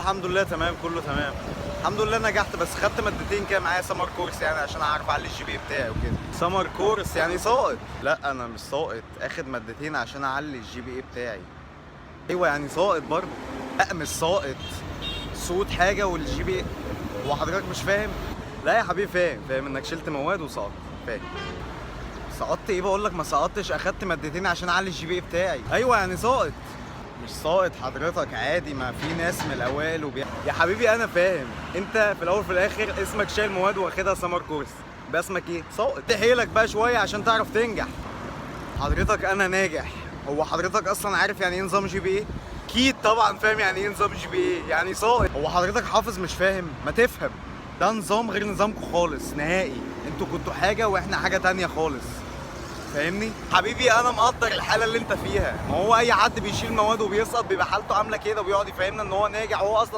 الحمد لله تمام، كله تمام. الحمد لله نجحت، بس خدت مادتين كده معايا سمر كورس يعني عشان اعرف اعلي الجي بي بتاعي وكده. سمر كورس يعني ساقط؟ لا انا مش ساقط، اخد مادتين عشان اعلي الجي بي بتاعي. ايوه يعني ساقط برضه. لا مش ساقط، صوت حاجه والجي بي. هو حضرتك مش فاهم؟ لا يا حبيبي فاهم انك شلت مواد وسقطت، فاهم. سقطت ايه؟ بقول لك ما سقطتش، اخدت مادتين عشان اعلي الجي بي بتاعي. ايوه يعني ساقط. مش ساقط حضرتك، عادي، ما في ناس من الاوائل يا حبيبي انا فاهم. انت في الاول وفي الاخر اسمك شايل مواد واخدها سمر كورس، بس اسمك ايه؟ ساقط. تحيلك بقى شويه عشان تعرف تنجح. حضرتك انا ناجح. هو حضرتك اصلا عارف يعني ايه نظام جي بي ايه؟ اكيد طبعا فاهم يعني ايه نظام جي بي ايه، يعني ساقط. هو حضرتك حافظ مش فاهم؟ ما تفهم. ده نظام غير نظامكم خالص نهائي. انتوا كنتوا حاجه واحنا حاجه تانية خالص، فاهمني؟ حبيبي انا مقدر الحاله اللي انت فيها، ما هو اي حد بيشيل مواد وبيسقط بيبقى حالته عامله كده، وبيقعد يفهمنا ان هو ناجح وهو اصلا